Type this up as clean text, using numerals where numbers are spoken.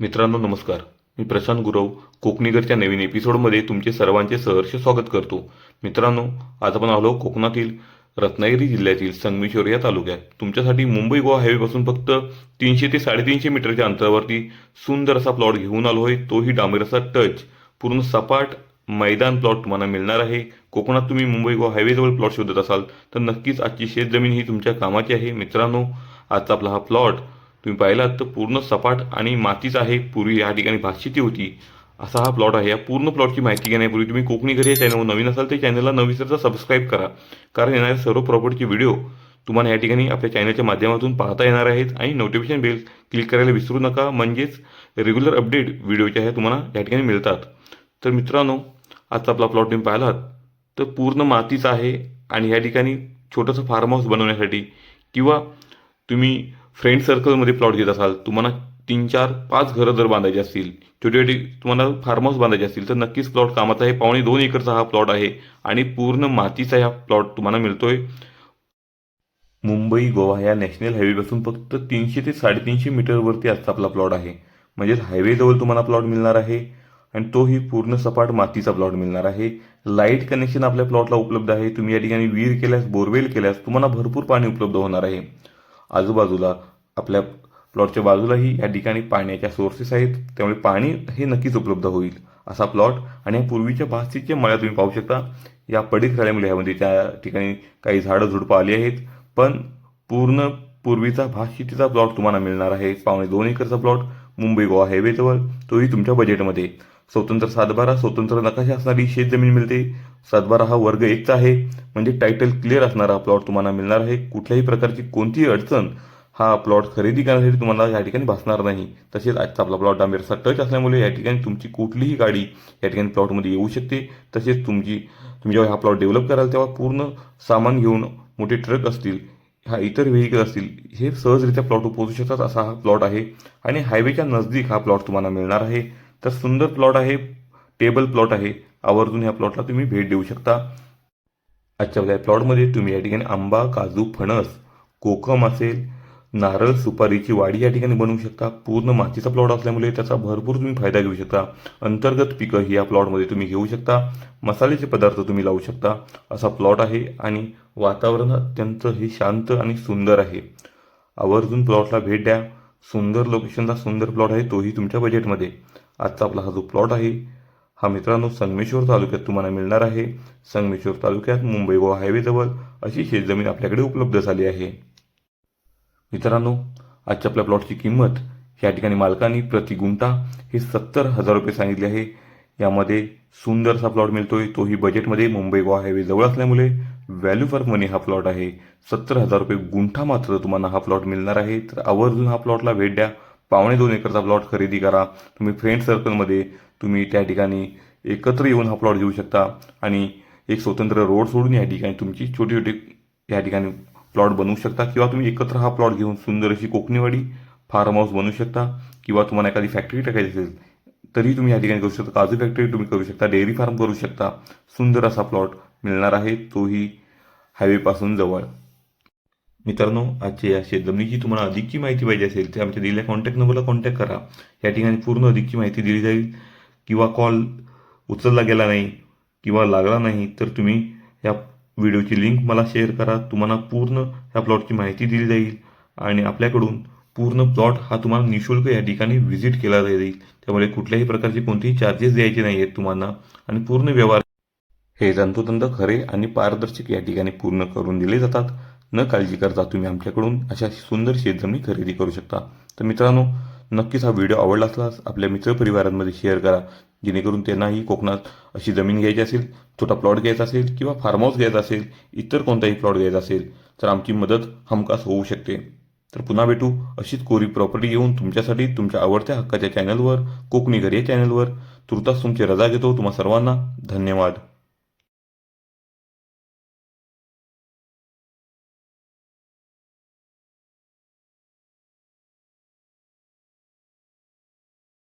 मित्रांनो नमस्कार. मी प्रशांत गुरव कोकणीगरच्या नवीन एपिसोडमध्ये तुमचे सर्वांचे सहर्ष स्वागत करतो. मित्रांनो, आज आपण आलो कोकणातील रत्नागिरी जिल्ह्यातील संगमेश्वर या तालुक्यात. तुमच्यासाठी मुंबई गोवा हायवेपासून फक्त 300 ते 350 मीटरच्या अंतरावरती सुंदर असा प्लॉट घेऊन आलो आहे. तोही डांबराचा टच, पूर्ण सपाट मैदान प्लॉट तुम्हाला मिळणार आहे. कोकणात तुम्ही मुंबई गोवा हायवेजवळ प्लॉट शोधत असाल तर नक्कीच आजची शेतजमीन ही तुमच्या कामाची आहे. मित्रांनो, आजचा आपला हा प्लॉट तुम्ही पाहिलात तर पूर्ण सपाट आणि मातीच आहे. पूर्वी या ठिकाणी भातशेती होती असा हा प्लॉट आहे. या पूर्ण प्लॉटची माहिती घेण्यापूर्वी तुम्ही कोकणी घरी या चॅनलवर नवीन असाल तर चॅनलला न विसरता सबस्क्राईब करा, कारण येणारे सर्व प्रॉपर्टीचे व्हिडिओ तुम्हाला या ठिकाणी आपल्या चॅनलच्या माध्यमातून पाहता येणार आहेत. आणि नोटिफिकेशन बेल क्लिक करायला विसरू नका, म्हणजेच रेग्युलर अपडेट व्हिडिओच्या ह्या तुम्हाला या ठिकाणी मिळतात. तर मित्रांनो, आजचा आपला प्लॉट तुम्ही पाहिलात तर पूर्ण मातीचा आहे. आणि या ठिकाणी छोटंसं फार्म हाऊस बनवण्यासाठी किंवा तुम्ही फ्रेंड सर्कलमध्ये प्लॉट घेत असाल, तुम्हाला 3, 4, 5 घरं जर बांधायची असतील, छोटी छोटी तुम्हाला फार्म हाऊस बांधायचे असतील तर नक्कीच प्लॉट कामाचा आहे. 2.25 एकरचा हा प्लॉट आहे आणि पूर्ण मातीचा हा प्लॉट तुम्हाला मिळतोय. मुंबई गोवा या नॅशनल हायवेपासून फक्त 300 ते 350 मीटरवरती आजचा आपला प्लॉट आहे. म्हणजेच हायवेजवळ तुम्हाला प्लॉट मिळणार आहे आणि तोही पूर्ण सपाट मातीचा प्लॉट मिळणार आहे. लाईट कनेक्शन आपल्या प्लॉटला उपलब्ध आहे. तुम्ही या ठिकाणी विहीर केल्यास, बोरवेल केल्यास तुम्हाला भरपूर पाणी उपलब्ध होणार आहे. आजूबाजूला आपल्या प्लॉटच्या बाजूलाही या ठिकाणी पाण्याच्या सोर्सेस आहेत, त्यामुळे पाणी हे नक्कीच उपलब्ध होईल असा प्लॉट. आणि या पूर्वीच्या भातशेतीच्या मळ्या तुम्ही पाहू शकता. या पडीक झाल्यामुळे ह्यामध्ये त्या ठिकाणी काही झाडं झुडपं आली आहेत, पण पूर्ण पूर्वीचा भातशेतीचा प्लॉट तुम्हाला मिळणार आहे. 2.25 एकरचा प्लॉट मुंबई गोवा हायवेजवळ, तोही तुमच्या बजेटमध्ये. स्वतंत्र सातबारा, स्वतंत्र नकाशा असणारी शेतजमीन मिळते. सातबारा हा वर्ग 1चा आहे, म्हणजे टायटल क्लिअर असणारा प्लॉट तुम्हाला मिळणार आहे. कुठल्याही प्रकारची कोणतीही अडचण हा प्लॉट खरेदी करण्यासाठी तुम्हाला या ठिकाणी भासणार नाही. तसेच आजचा आपला प्लॉट डांबराचा टच असल्यामुळे या ठिकाणी तुमची कुठलीही गाडी या ठिकाणी प्लॉटमध्ये येऊ शकते. तसेच तुम्ही जेव्हा हा प्लॉट डेव्हलप कराल तेव्हा पूर्ण सामान घेऊन मोठे ट्रक असतील, हा इतर व्हेकल असतील, हे सहजरित्या प्लॉटवर पोहोचू शकतात असा हा प्लॉट आहे. आणि हायवेच्या नजदीक हा प्लॉट तुम्हाला मिळणार आहे. तर सुंदर प्लॉट आहे, टेबल प्लॉट आहे. आवर्जून ह्या प्लॉटला तुम्ही भेट देऊ शकता. आजच्या या प्लॉटमध्ये तुम्ही या ठिकाणी आंबा, काजू, फणस, कोकम असेल, नारळ, सुपारीची वाडी या ठिकाणी बनवू शकता. पूर्ण मातीचा प्लॉट असल्यामुळे त्याचा भरपूर तुम्ही फायदा घेऊ शकता. अंतर्गत पिकं ही या प्लॉटमध्ये तुम्ही घेऊ शकता. मसाल्याचे पदार्थ तुम्ही लावू शकता असा प्लॉट आहे. आणि वातावरण अत्यंत हे शांत आणि सुंदर आहे. आवर्जून प्लॉटला भेट द्या. सुंदर लोकेशनचा सुंदर प्लॉट आहे, तोही तुमच्या बजेटमध्ये. आजचा आपला हा जो प्लॉट आहे हा मित्रांनो संगमेश्वर तालुक्यात तुम्हाला मिळणार आहे. संगमेश्वर तालुक्यात मुंबई गोवा हायवेजवळ अशी शेतजमीन आपल्याकडे उपलब्ध झाली आहे. मित्रांनो, आजच्या आपल्या प्लॉटची किंमत या ठिकाणी मालकांनी प्रति गुंठा हे 70,000 रुपये सांगितले आहे. यामध्ये सुंदरसा प्लॉट मिळतोय, तोही बजेटमध्ये. मुंबई गोवा हायवे जवळ असल्यामुळे व्हॅल्यू फॉर मनी हा प्लॉट आहे. 70,000 रुपये गुंठा मात्र तुम्हाला हा प्लॉट मिळणार आहे. तर आवर्जून हा प्लॉटला भेट द्या. 2.25 एकरचा प्लॉट खरेदी करा. तुम्ही फ्रेंड सर्कलमध्ये तुम्ही त्या ठिकाणी एकत्र येऊन हा प्लॉट घेऊ शकता. आणि एक स्वतंत्र रोड सोडून या ठिकाणी तुमची छोटी छोटी या ठिकाणी प्लॉट बनवू शकता. किंवा तुम्ही एकत्र हा प्लॉट घेऊन सुंदर अशी कोकणीवाडी फार्म हाऊस बनवू शकता. किंवा तुम्हाला एखादी फॅक्टरी टाकायची असेल तरी तुम्ही या ठिकाणी करू शकता. काजू फॅक्टरी तुम्ही करू शकता, डेअरी फार्म करू शकता. सुंदर असा प्लॉट मिळणार आहे, तोही हायवेपासून जवळ. मित्रांनो, आजच्या या शेतजमिनीची तुम्हाला अधिकची माहिती पाहिजे असेल तर आमच्या दिलेल्या कॉन्टॅक्ट नंबरला कॉन्टॅक्ट करा. या ठिकाणी पूर्ण अधिकची माहिती दिली जाईल. किंवा कॉल उचलला गेला नाही किंवा लागला नाही तर तुम्ही या व्हिडिओची लिंक मला शेअर करा. तुम्हाला पूर्ण ह्या प्लॉटची माहिती दिली जाईल. आणि आपल्याकडून पूर्ण प्लॉट हा तुम्हाला निःशुल्क या ठिकाणी व्हिजिट केला जाईल. त्यामुळे कुठल्याही प्रकारचे कोणतेही चार्जेस द्यायचे नाही आहेत तुम्हाला. आणि पूर्ण व्यवहार हे तंतोतंत खरे आणि पारदर्शक या ठिकाणी पूर्ण करून दिले जातात. न काळजी करता तुम्ही आमच्याकडून अशा सुंदर शेतजमिनी खरेदी करू शकता. तर मित्रांनो, नक्कीच हा व्हिडिओ आवडला असल्यास आपल्या मित्रपरिवारांमध्ये शेअर करा, जेणेकरून त्यांनाही कोकणात अशी जमीन घ्यायची असेल, छोटा प्लॉट घ्यायचा असेल किंवा फार्म हाऊस घ्यायचा असेल, इतर कोणताही प्लॉट घ्यायचा असेल तर आमची मदत हमखास होऊ शकते. तर पुन्हा भेटू अशीच कोरी प्रॉपर्टी घेऊन तुमच्यासाठी तुमच्या आवडत्या हक्काच्या चॅनलवर, कोकणी घरी या चॅनलवर. तुर्तास तुमची रजा घेतो. तुम्हा सर्वांना धन्यवाद.